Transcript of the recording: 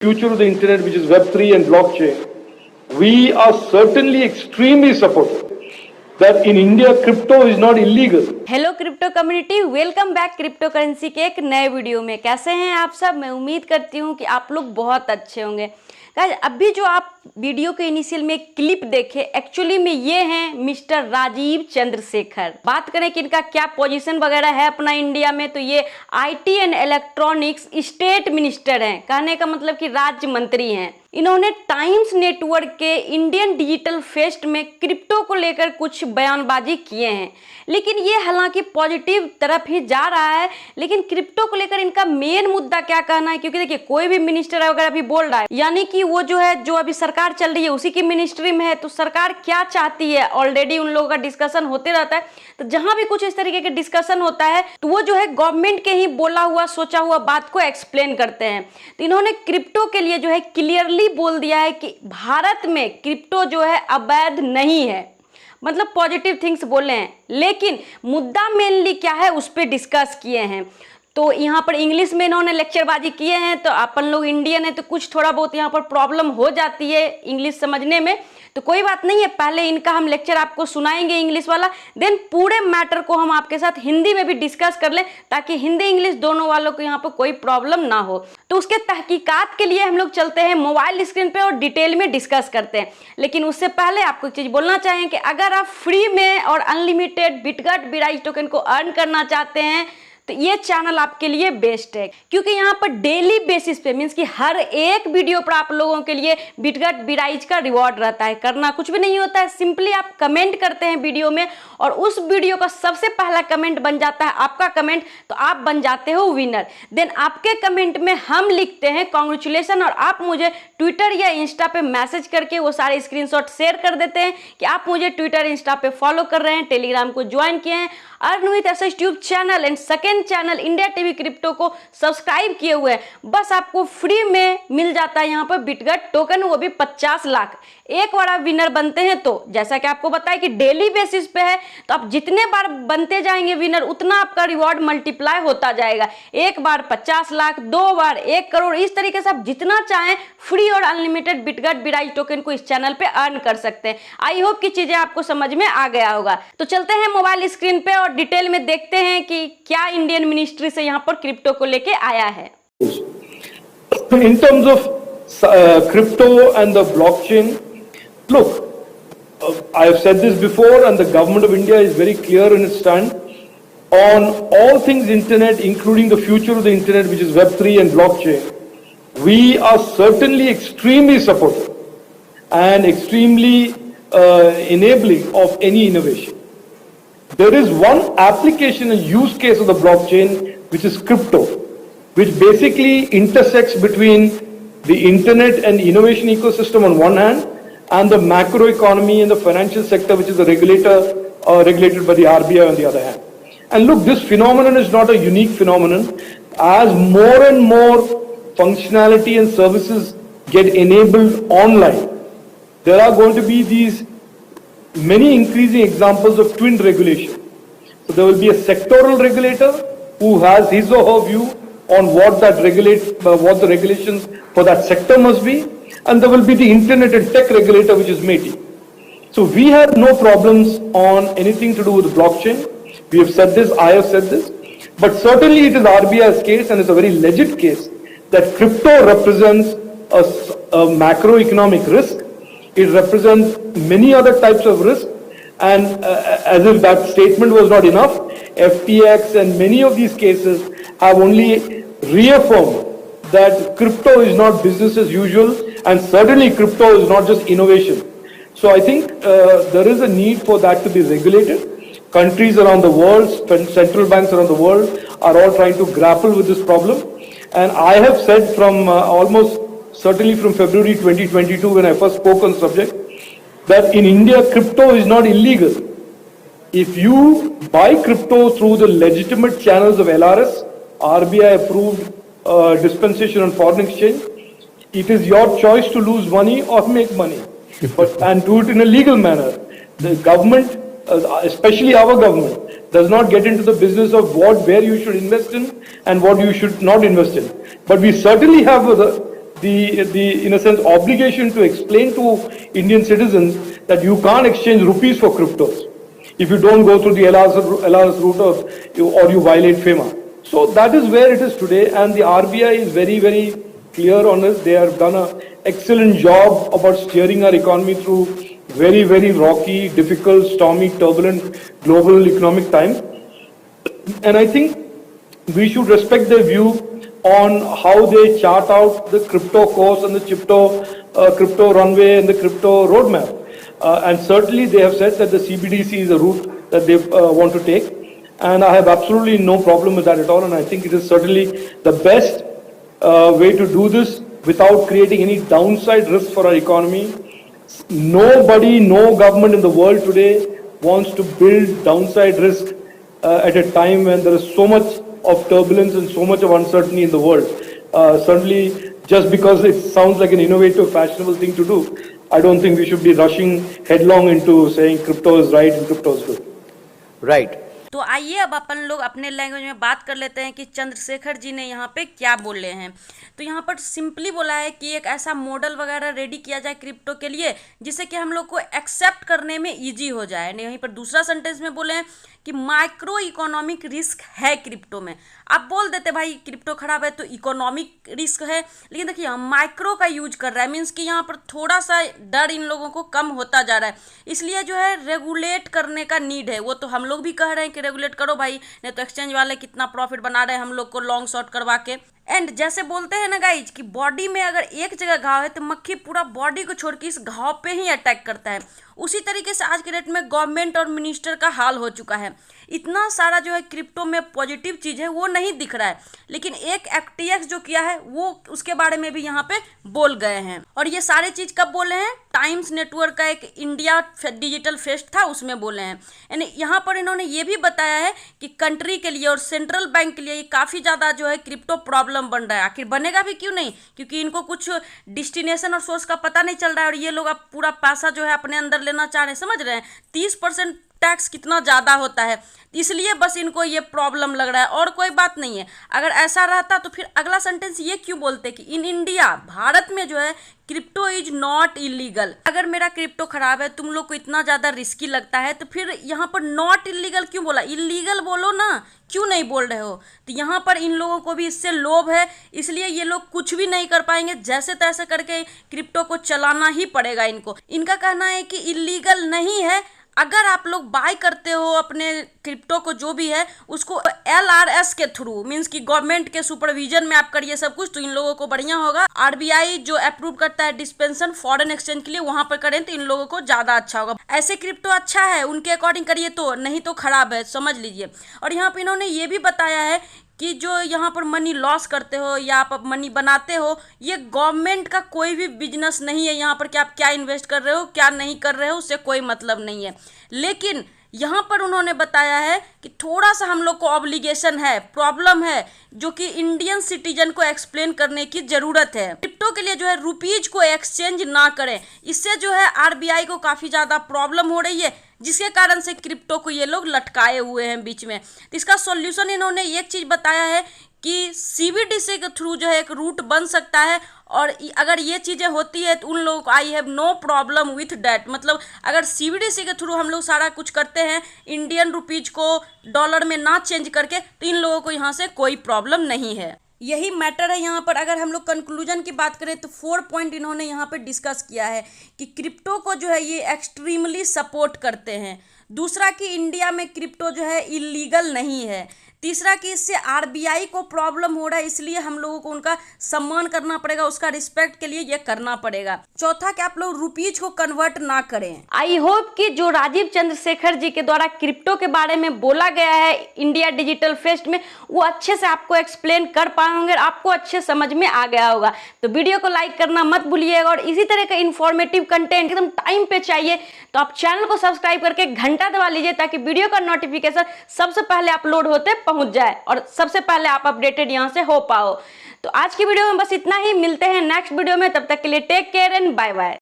future of the internet, which is Web3 and blockchain, we are certainly extremely supportive that in India crypto is not illegal. Hello crypto community, welcome back crypto currency के एक नए video में। कैसे हैं आप सब? मैं उम्मीद करती हूं कि आप लोग बहुत अच्छे होंगे। गाइस, अभी जो आप वीडियो के इनिशियल में क्लिप देखे, एक्चुअली में ये हैं मिस्टर राजीव चंद्रशेखर। बात करें कि इनका क्या पोजीशन वगैरह है अपना इंडिया में, तो ये IT and electronics state minister हैं। कहने का मतलब कि राज्य मंत्री हैं। इन्होंने टाइम्स नेटवर्क के इंडियन डिजिटल फेस्ट में क्रिप्टो को लेकर कुछ बयानबाजी किए हैं, लेकिन ये हालांकि पॉजिटिव तरफ ही जा रहा है। लेकिन क्रिप्टो को लेकर इनका मेन मुद्दा क्या कहना है, क्योंकि देखिए कोई भी मिनिस्टर वगैरह भी बोल रहा है, यानी कि वो जो है, जो अभी सरकार चल रही है उसी की मिनिस्ट्री में है, तो सरकार क्या चाहती है ऑलरेडी उन लोगों का डिस्कशन होते रहता है। तो जहां भी कुछ इस तरीके के डिस्कशन होता है तो वो जो है गवर्नमेंट के ही बोला हुआ सोचा हुआ बात को एक्सप्लेन करते हैं। तो इन्होंने क्रिप्टो के लिए जो है क्लियरली बोल दिया है कि भारत में क्रिप्टो जो है अवैध नहीं है, मतलब पॉजिटिव थिंग्स बोले हैं। लेकिन मुद्दा मेनली क्या है उस पर डिस्कस किए हैं। तो यहाँ पर इंग्लिश में इन्होंने लेक्चरबाजी किए हैं, तो अपन लोग इंडियन है तो कुछ थोड़ा बहुत यहाँ पर प्रॉब्लम हो जाती है इंग्लिश समझने में, तो कोई बात नहीं है। पहले इनका हम लेक्चर आपको सुनाएंगे इंग्लिश वाला, देन पूरे मैटर को हम आपके साथ हिंदी में भी डिस्कस कर लें, ताकि हिंदी इंग्लिश दोनों वालों को यहाँ पर कोई प्रॉब्लम ना हो। तो उसके तहकीकात के लिए हम लोग चलते हैं मोबाइल स्क्रीन पे और डिटेल में डिस्कस करते हैं। लेकिन उससे पहले आपको एक चीज बोलना चाहें कि अगर आप फ्री में और अनलिमिटेड बिटगट बिराइज टोकन को अर्न करना चाहते हैं तो ये चैनल आपके लिए बेस्ट है, क्योंकि यहाँ पर डेली बेसिस पे मींस कि हर एक वीडियो पर आप लोगों के लिए बिटगट बिराइज का रिवॉर्ड रहता है। करना कुछ भी नहीं होता है, सिंपली आप कमेंट करते हैं वीडियो में और उस वीडियो का सबसे पहला कमेंट बन जाता है आपका कमेंट, तो आप बन जाते हो विनर। देन आपके कमेंट में हम लिखते हैं कॉन्ग्रेचुलेसन, और आप मुझे ट्विटर या इंस्टा पे मैसेज करके वो सारे स्क्रीनशॉट शेयर कर देते हैं कि आप मुझे ट्विटर इंस्टा पे फॉलो कर रहे हैं, टेलीग्राम को ज्वाइन किए हैं, earn with SS tube channel and second channel India TV crypto को सब्सक्राइब किए हुए हैं। बस आपको फ्री में मिल जाता है यहाँ पर बिटगट टोकन, वो भी 50 लाख। एक बार आप विनर बनते हैं तो जैसा कि आपको बताया कि डेली बेसिस पे है, तो आप जितने बार बनते जाएंगे विनर उतना आपका रिवॉर्ड मल्टीप्लाई होता जाएगा। एक बार 50 लाख, 2 बार 1 करोड़, इस तरीके से आप जितना चाहें फ्री और अनलिमिटेड बिटगट बिराइज टोकन को इस चैनल पे अर्न कर सकते हैं। आई होप कि चीजें आपको समझ में आ गया होगा। तो चलते हैं मोबाइल स्क्रीन पे और डिटेल में देखते हैं कि क्या इंडियन मिनिस्ट्री से यहाँ पर क्रिप्टो को लेके आया है। In terms of crypto and the blockchain, look, I have said this before, and the government of India is very clear in its stand on all things internet, including the future of the internet, which is Web3 and blockchain. We are certainly extremely supportive and extremely enabling of any innovation. There is one application and use case of the blockchain, which is crypto, which basically intersects between the internet and innovation ecosystem on one hand, and the macroeconomy and the financial sector, which is the regulated by the RBI on the other hand. And look, this phenomenon is not a unique phenomenon. As more and more functionality and services get enabled online, there are going to be these many increasing examples of twin regulation. So there will be a sectoral regulator who has his or her view on what the regulations for that sector must be, and there will be the internet and tech regulator, which is MeitY. So we have no problems on anything to do with blockchain. We have said this, I have said this, but certainly it is RBI's case, and it's a very legit case, that crypto represents a macroeconomic risk. It represents many other types of risk, and as if that statement was not enough, FTX and many of these cases have only reaffirmed that crypto is not business as usual, and certainly crypto is not just innovation. So I think there is a need for that to be regulated. Countries around the world, central banks around the world are all trying to grapple with this problem. And I have said from certainly from February 2022, when I first spoke on the subject, that in India, crypto is not illegal. If you buy crypto through the legitimate channels of LRS, RBI approved dispensation on foreign exchange, it is your choice to lose money or make money, and do it in a legal manner. The government, especially our government, does not get into the business of where you should invest in and what you should not invest in. But we certainly have in a sense, obligation to explain to Indian citizens that you can't exchange rupees for cryptos if you don't go through the LRS route or you violate FEMA. So that is where it is today, and the RBI is very, very clear on this. They have done an excellent job about steering our economy through very, very rocky, difficult, stormy, turbulent global economic times. And I think we should respect their view on how they chart out the crypto course and the crypto runway and the crypto roadmap. And certainly they have said that the CBDC is a route that they want to take. And I have absolutely no problem with that at all. And I think it is certainly the best way to do this without creating any downside risk for our economy. Nobody, no government in the world today wants to build downside risk at a time when there is so much of turbulence and so much of uncertainty in the world. Certainly, just because it sounds like an innovative, fashionable thing to do, I don't think we should be rushing headlong into saying crypto is right and crypto is good. Right. तो आइए अब अपन लोग अपने language में बात कर लेते हैं कि चंद्रशेखर जी ने यहाँ पे क्या बोले हैं। तो यहाँ पर सिंपली बोला है कि एक ऐसा मॉडल वगैरह रेडी किया जाए क्रिप्टो के लिए जिससे कि हम लोग को एक्सेप्ट करने में इजी हो जाए। यहीं पर दूसरा सेंटेंस में बोले हैं कि माइक्रो इकोनॉमिक रिस्क है क्रिप्टो में। आप बोल देते भाई क्रिप्टो खराब है तो इकोनॉमिक रिस्क है, लेकिन देखिए हम माइक्रो का यूज कर रहा है, मीन्स कि यहाँ पर थोड़ा सा डर इन लोगों को कम होता जा रहा है, इसलिए जो है रेगुलेट करने का नीड है। वो तो हम लोग भी कह रहे हैं कि रेगुलेट करो भाई, नहीं तो एक्सचेंज वाले कितना प्रॉफिट बना रहे हैं हम लोग को लॉन्ग शॉर्ट करवा के। एंड जैसे बोलते हैं ना गाइज कि बॉडी में अगर एक जगह घाव है तो मक्खी पूरा बॉडी को छोड़ के इस घाव पे ही अटैक करता है। उसी तरीके से आज के डेट में गवर्नमेंट और मिनिस्टर का हाल हो चुका है। इतना सारा जो है क्रिप्टो में पॉजिटिव चीज़ है वो नहीं दिख रहा है, लेकिन एक FTX जो किया है वो उसके बारे में भी यहाँ पे बोल गए हैं। और ये सारे चीज़ कब बोले हैं? टाइम्स नेटवर्क का एक इंडिया डिजिटल फेस्ट था उसमें बोले हैं। यानी यहाँ पर इन्होंने ये भी बताया है कि कंट्री के लिए और सेंट्रल बैंक के लिए ये काफ़ी ज़्यादा जो है क्रिप्टो प्रॉब्लम बन रहा है। आखिर बनेगा भी क्यों नहीं, क्योंकि इनको कुछ डिस्टिनेशन और सोर्स का पता नहीं चल रहा है और ये लोग अब पूरा पैसा जो है अपने अंदर लेना चाह रहे हैं। समझ रहे हैं 30% टैक्स कितना ज़्यादा होता है, इसलिए बस इनको ये प्रॉब्लम लग रहा है और कोई बात नहीं है। अगर ऐसा रहता तो फिर अगला सेंटेंस ये क्यों बोलते कि इन इंडिया, भारत में जो है क्रिप्टो इज नॉट इलीगल। अगर मेरा क्रिप्टो खराब है, तुम लोग को इतना ज़्यादा रिस्की लगता है, तो फिर यहाँ पर नॉट इलीगल क्यों बोला? इलीगल बोलो ना, क्यों नहीं बोल रहे हो? तो यहाँ पर इन लोगों को भी इससे लोभ है, इसलिए ये लोग कुछ भी नहीं कर पाएंगे, जैसे तैसे करके क्रिप्टो को चलाना ही पड़ेगा इनको। इनका कहना है कि इलीगल नहीं है, अगर आप लोग बाय करते हो अपने क्रिप्टो को जो भी है उसको LRS के थ्रू, मींस कि गवर्नमेंट के सुपरविजन में आप करिए सब कुछ, तो इन लोगों को बढ़िया होगा। RBI जो अप्रूव करता है डिस्पेंसन फॉरेन एक्सचेंज के लिए, वहां पर करें तो इन लोगों को ज्यादा अच्छा होगा। ऐसे क्रिप्टो अच्छा है उनके अकॉर्डिंग करिए तो, नहीं तो खराब है, समझ लीजिए। और यहाँ पे इन्होंने ये भी बताया है कि जो यहाँ पर मनी लॉस करते हो या आप मनी बनाते हो, ये गवर्नमेंट का कोई भी बिजनेस नहीं है। यहाँ पर कि आप क्या इन्वेस्ट कर रहे हो क्या नहीं कर रहे हो उससे कोई मतलब नहीं है। लेकिन यहाँ पर उन्होंने बताया है कि थोड़ा सा हम लोग को ऑब्लिगेशन है, प्रॉब्लम है, जो कि इंडियन सिटीजन को एक्सप्लेन करने की ज़रूरत है। क्रिप्टो के लिए जो है रुपीज को एक्सचेंज ना करें, इससे जो है RBI को काफ़ी ज़्यादा प्रॉब्लम हो रही है, जिसके कारण से क्रिप्टो को ये लोग लटकाए हुए हैं बीच में। तो इसका सॉल्यूशन इन्होंने एक चीज़ बताया है कि CBDC के थ्रू जो है एक रूट बन सकता है, और अगर ये चीज़ें होती है तो उन लोगों को I have no problem with that. मतलब अगर CBDC के थ्रू हम लोग सारा कुछ करते हैं इंडियन रुपीज को डॉलर में ना चेंज करके, तो इन लोगों को यहाँ से कोई प्रॉब्लम नहीं है। यही मैटर है यहाँ पर। अगर हम लोग कंक्लूजन की बात करें तो 4 पॉइंट इन्होंने यहाँ पर डिस्कस किया है कि क्रिप्टो को जो है ये एक्सट्रीमली सपोर्ट करते हैं। दूसरा कि इंडिया में क्रिप्टो जो है इलीगल नहीं है। तीसरा कि इससे RBI को प्रॉब्लम हो रहा है, इसलिए हम लोगों को उनका सम्मान करना पड़ेगा, उसका रिस्पेक्ट के लिए ये करना पड़ेगा। चौथा कि आप लोग रुपीज को कन्वर्ट ना करें। आई होप कि जो राजीव चंद्रशेखर जी के द्वारा क्रिप्टो के बारे में बोला गया है इंडिया डिजिटल फेस्ट में, वो अच्छे से आपको एक्सप्लेन कर पाए होंगे, आपको अच्छे समझ में आ गया होगा। तो वीडियो को लाइक करना मत भूलिएगा, और इसी तरह का इन्फॉर्मेटिव कंटेंट एकदम टाइम पे चाहिए तो आप चैनल को सब्सक्राइब करके घंटा दबा लीजिए, ताकि वीडियो का नोटिफिकेशन सबसे पहले अपलोड होते पहुंच जाए और सबसे पहले आप अपडेटेड यहां से हो पाओ। तो आज की वीडियो में बस इतना ही, मिलते हैं नेक्स्ट वीडियो में, तब तक के लिए take care and bye bye.